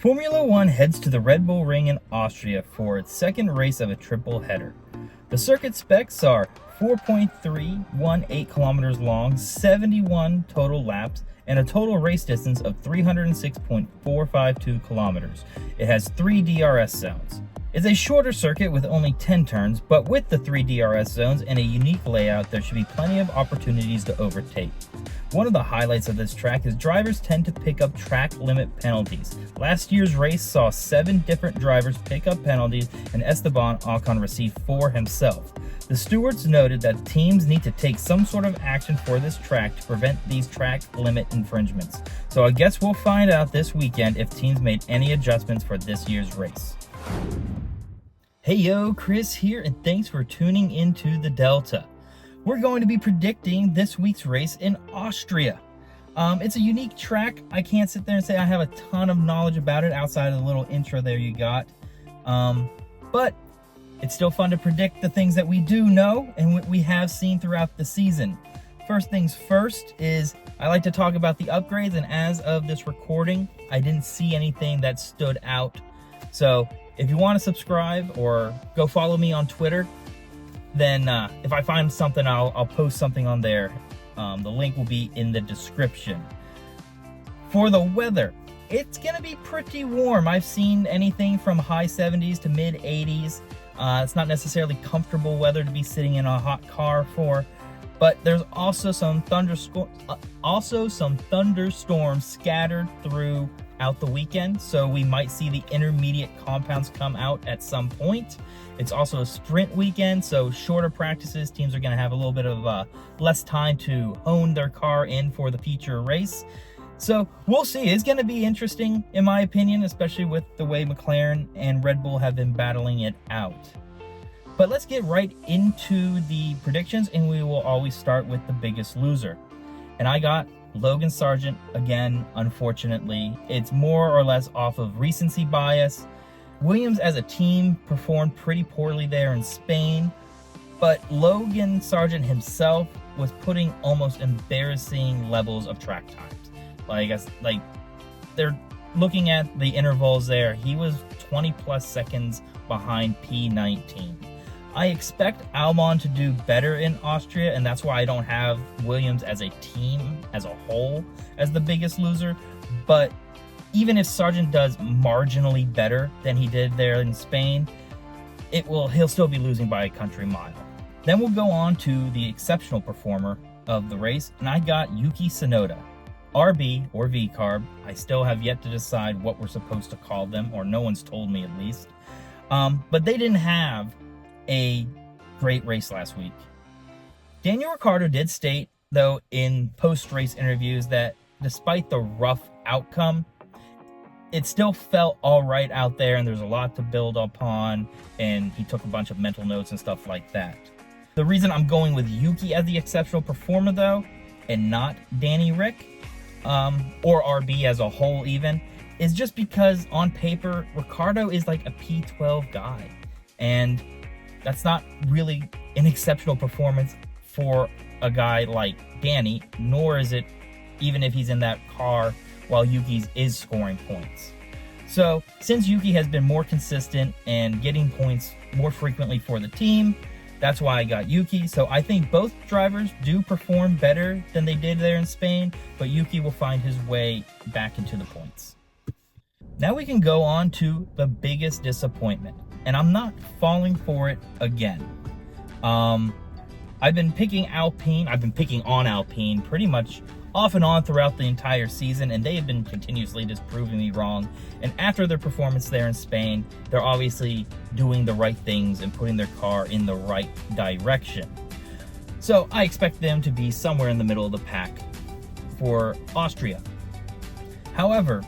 Formula One heads to the Red Bull Ring in Austria for its second race of a triple header. The circuit specs are 4.318 kilometers long, 71 total laps, and a total race distance of 306.452 kilometers. It has 3 DRS zones. It's a shorter circuit with only 10 turns, but with the 3 DRS zones and a unique layout, there should be plenty of opportunities to overtake. One of the highlights of this track is drivers tend to pick up track limit penalties. Last year's race saw 7 different drivers pick up penalties, and Esteban Ocon received 4 himself. The stewards noted that teams need to take some sort of action for this track to prevent these track limit infringements. So I guess we'll find out this weekend if teams made any adjustments for this year's race. Hey yo, Chris here, and thanks for tuning into the Delta. We're going to be predicting this week's race in Austria. It's a unique track. I can't sit there and say I have a ton of knowledge about it outside of the little intro there you got. But it's still fun to predict the things that we do know and what we have seen throughout the season. First things first is I like to talk about the upgrades, and as of this recording, I didn't see anything that stood out. So if you want to subscribe or go follow me on Twitter, then if I find something, I'll post something on there. The link will be in the description. For the weather, it's going to be pretty warm. I've seen anything from high 70s to mid 80s. It's not necessarily comfortable weather to be sitting in a hot car for, but there's also some thunderstorms scattered throughout the weekend, so we might see the intermediate compounds come out at some point. It's also a sprint weekend, so shorter practices. Teams are going to have a little bit of less time to hone their car in for the feature race. So we'll see. It's going to be interesting, in my opinion, especially with the way McLaren and Red Bull have been battling it out. But let's get right into the predictions, and we will always start with the biggest loser. And I got Logan Sargeant again, unfortunately. It's more or less off of recency bias. Williams as a team performed pretty poorly there in Spain, but Logan Sargeant himself was putting almost embarrassing levels of track times. Like they're looking at the intervals there. He was 20 plus seconds behind P19. I expect Albon to do better in Austria, and that's why I don't have Williams as a team as a whole as the biggest loser. But even if Sargeant does marginally better than he did there in Spain, he'll still be losing by a country mile. Then we'll go on to the exceptional performer of the race, and I got Yuki Tsunoda. RB or V-Carb, I still have yet to decide what we're supposed to call them, or no one's told me at least. But they didn't have a great race last week. Daniel Ricciardo did state, though, in post-race interviews that despite the rough outcome, it still felt all right out there, and there's a lot to build upon, and he took a bunch of mental notes and stuff like that. The reason I'm going with Yuki as the exceptional performer, though, and not Danny Rick, or RB as a whole even, is just because on paper, Ricciardo is like a P12 guy, and that's not really an exceptional performance for a guy like Danny, nor is it even if he's in that car while Yuki's is scoring points. So since Yuki has been more consistent and getting points more frequently for the team, that's why I got Yuki. So I think both drivers do perform better than they did there in Spain, but Yuki will find his way back into the points. Now we can go on to the biggest disappointment, and I'm not falling for it again. I've been picking on Alpine pretty much off and on throughout the entire season, and they have been continuously just proving me wrong. And after their performance there in Spain, they're obviously doing the right things and putting their car in the right direction. So I expect them to be somewhere in the middle of the pack for Austria. However,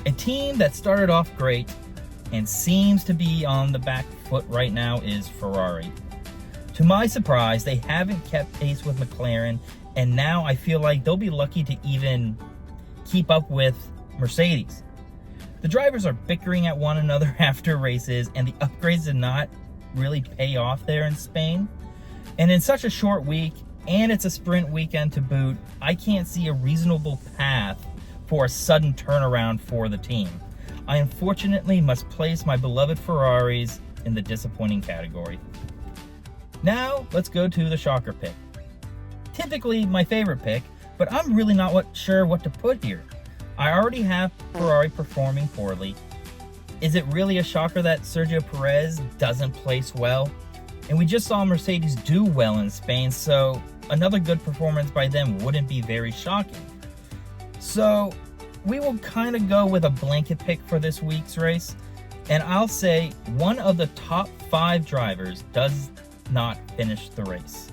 a team that started off great and seems to be on the back foot right now is Ferrari. To my surprise, they haven't kept pace with McLaren, and now I feel like they'll be lucky to even keep up with Mercedes. The drivers are bickering at one another after races, and the upgrades did not really pay off there in Spain. And in such a short week, and it's a sprint weekend to boot, I can't see a reasonable path for a sudden turnaround for the team. I unfortunately must place my beloved Ferraris in the disappointing category. Now, let's go to the shocker pick. Typically my favorite pick, but I'm really not sure what to put here. I already have Ferrari performing poorly. Is it really a shocker that Sergio Perez doesn't place well? And we just saw Mercedes do well in Spain, so another good performance by them wouldn't be very shocking. So we will kind of go with a blanket pick for this week's race, and I'll say one of the top 5 drivers does not finish the race.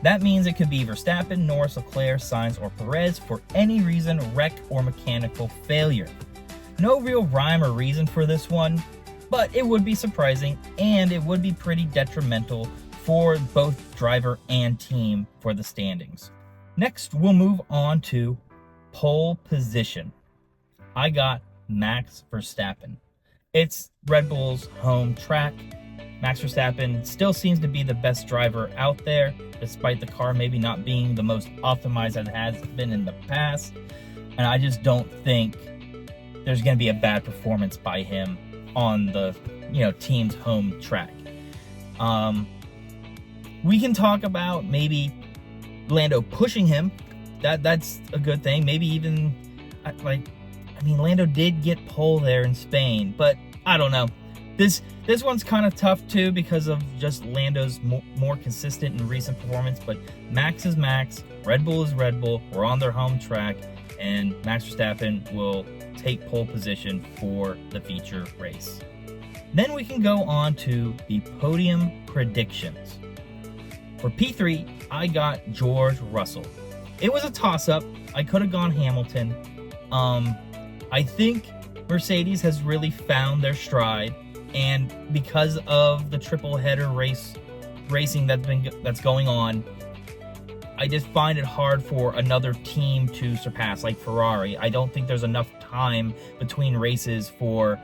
That means it could be Verstappen, Norris, Leclerc, Sainz, or Perez for any reason, wreck or mechanical failure. No real rhyme or reason for this one, but it would be surprising, and it would be pretty detrimental for both driver and team for the standings. Next, we'll move on to pole position. I got Max Verstappen. It's Red Bull's home track. Max Verstappen still seems to be the best driver out there, despite the car maybe not being the most optimized as it has been in the past. And I just don't think there's going to be a bad performance by him on the team's home track. We can talk about maybe Lando pushing him. That's a good thing. Maybe even Lando did get pole there in Spain, but I don't know. This one's kind of tough too because of just Lando's more consistent and recent performance, but Max is Max, Red Bull is Red Bull, we're on their home track, and Max Verstappen will take pole position for the feature race. Then we can go on to the podium predictions. For P3, I got George Russell. It was a toss-up. I could have gone Hamilton. I think Mercedes has really found their stride, and because of the triple header racing that's going on, I just find it hard for another team to surpass, like Ferrari. I don't think there's enough time between races for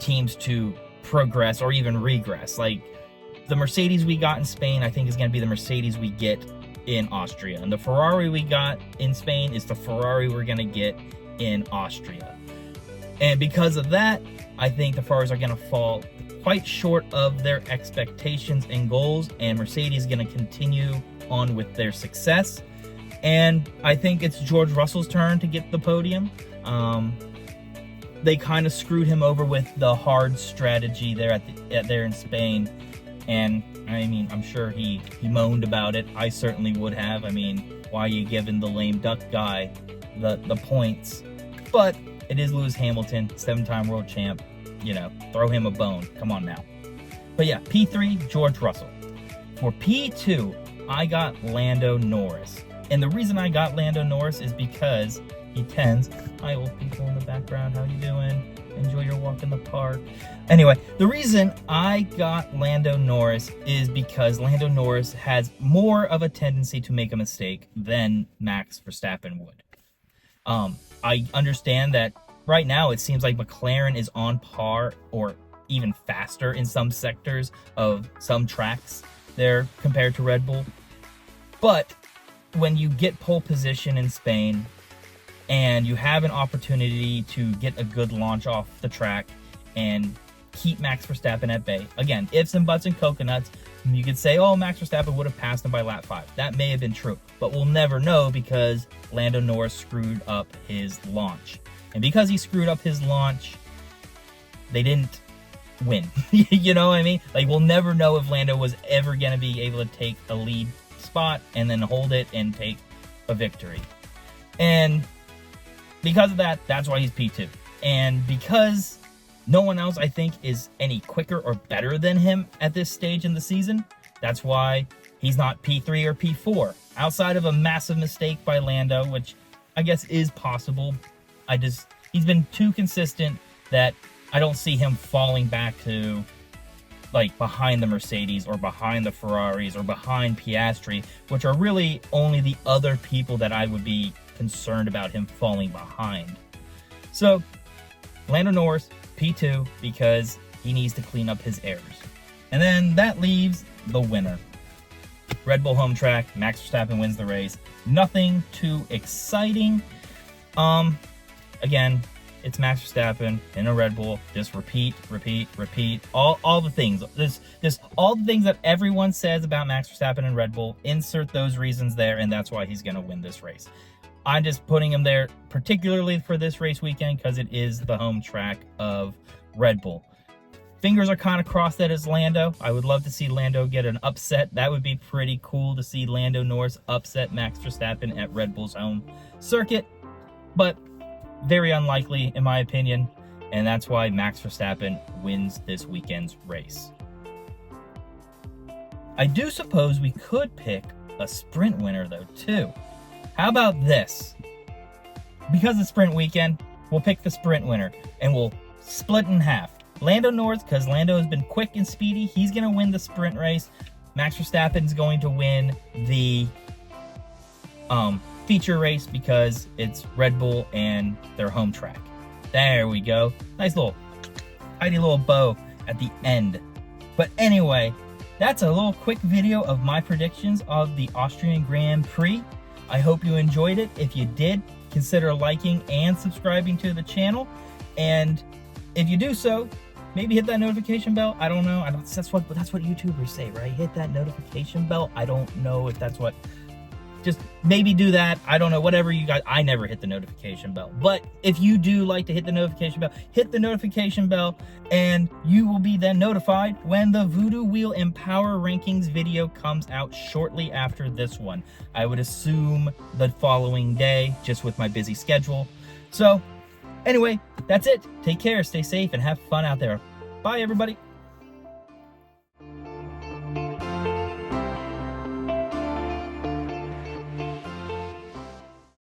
teams to progress or even regress. Like the Mercedes we got in Spain, I think is going to be the Mercedes we get in Austria, and the Ferrari we got in Spain is the Ferrari we're going to get in Austria. And because of that, I think the Ferraris are going to fall quite short of their expectations and goals, and Mercedes is going to continue on with their success. And I think it's George Russell's turn to get the podium. They kind of screwed him over with the hard strategy there there in Spain, and I mean, I'm sure he moaned about it. I certainly would have. I mean, why are you giving the lame duck guy the points? But it is Lewis Hamilton, 7-time world champ. Throw him a bone. Come on now. But yeah, P3, George Russell. For P2, I got Lando Norris. And the reason I got Lando Norris is because he tends... Hi, old people in the background. How you doing? Enjoy your walk in the park. Anyway, the reason I got Lando Norris is because Lando Norris has more of a tendency to make a mistake than Max Verstappen would. I understand that right now it seems like McLaren is on par or even faster in some sectors of some tracks there compared to Red Bull. But when you get pole position in Spain and you have an opportunity to get a good launch off the track and keep Max Verstappen at bay. Again, ifs and buts and coconuts. You could say, oh, Max Verstappen would have passed him by lap 5. That may have been true, but we'll never know because Lando Norris screwed up his launch. And because he screwed up his launch, they didn't win. You know what I mean? Like, we'll never know if Lando was ever going to be able to take a lead spot and then hold it and take a victory. And because of that, that's why he's P2. And because no one else, I think, is any quicker or better than him at this stage in the season, that's why he's not P3 or P4. Outside of a massive mistake by Lando, which I guess is possible, he's been too consistent that I don't see him falling back to, like, behind the Mercedes or behind the Ferraris or behind Piastri, which are really only the other people that I would be concerned about him falling behind. So, Lando Norris, P2, because he needs to clean up his errors. And then that leaves the winner. Red Bull home track, Max Verstappen wins the race. Nothing too exciting. Again, it's Max Verstappen in a Red Bull. Just repeat. All the things. This all the things that everyone says about Max Verstappen and Red Bull. Insert those reasons there, and that's why he's going to win this race. I'm just putting him there particularly for this race weekend because it is the home track of Red Bull. Fingers are kind of crossed that it's Lando. I would love to see Lando get an upset. That would be pretty cool to see Lando Norris upset Max Verstappen at Red Bull's home circuit. But very unlikely, in my opinion. And that's why Max Verstappen wins this weekend's race. I do suppose we could pick a sprint winner, though, too. How about this? Because it's sprint weekend, we'll pick the sprint winner. And we'll split in half. Lando Norris, because Lando has been quick and speedy, he's going to win the sprint race. Max Verstappen's going to win the feature race because it's Red Bull and their home track. There we go. Nice little, tidy little bow at the end. But anyway, that's a little quick video of my predictions of the Austrian Grand Prix. I hope you enjoyed it. If you did, consider liking and subscribing to the channel. And if you do so, maybe hit that notification bell. I don't know. That's what YouTubers say, right? Hit that notification bell. I don't know if that's what. Just maybe do that. I don't know. Whatever you guys. I never hit the notification bell. But if you do like to hit the notification bell, hit the notification bell, and you will be then notified when the Voodoo Wheel and Power Rankings video comes out shortly after this one. I would assume the following day, just with my busy schedule. So, anyway, that's it. Take care, stay safe, and have fun out there. Bye, everybody.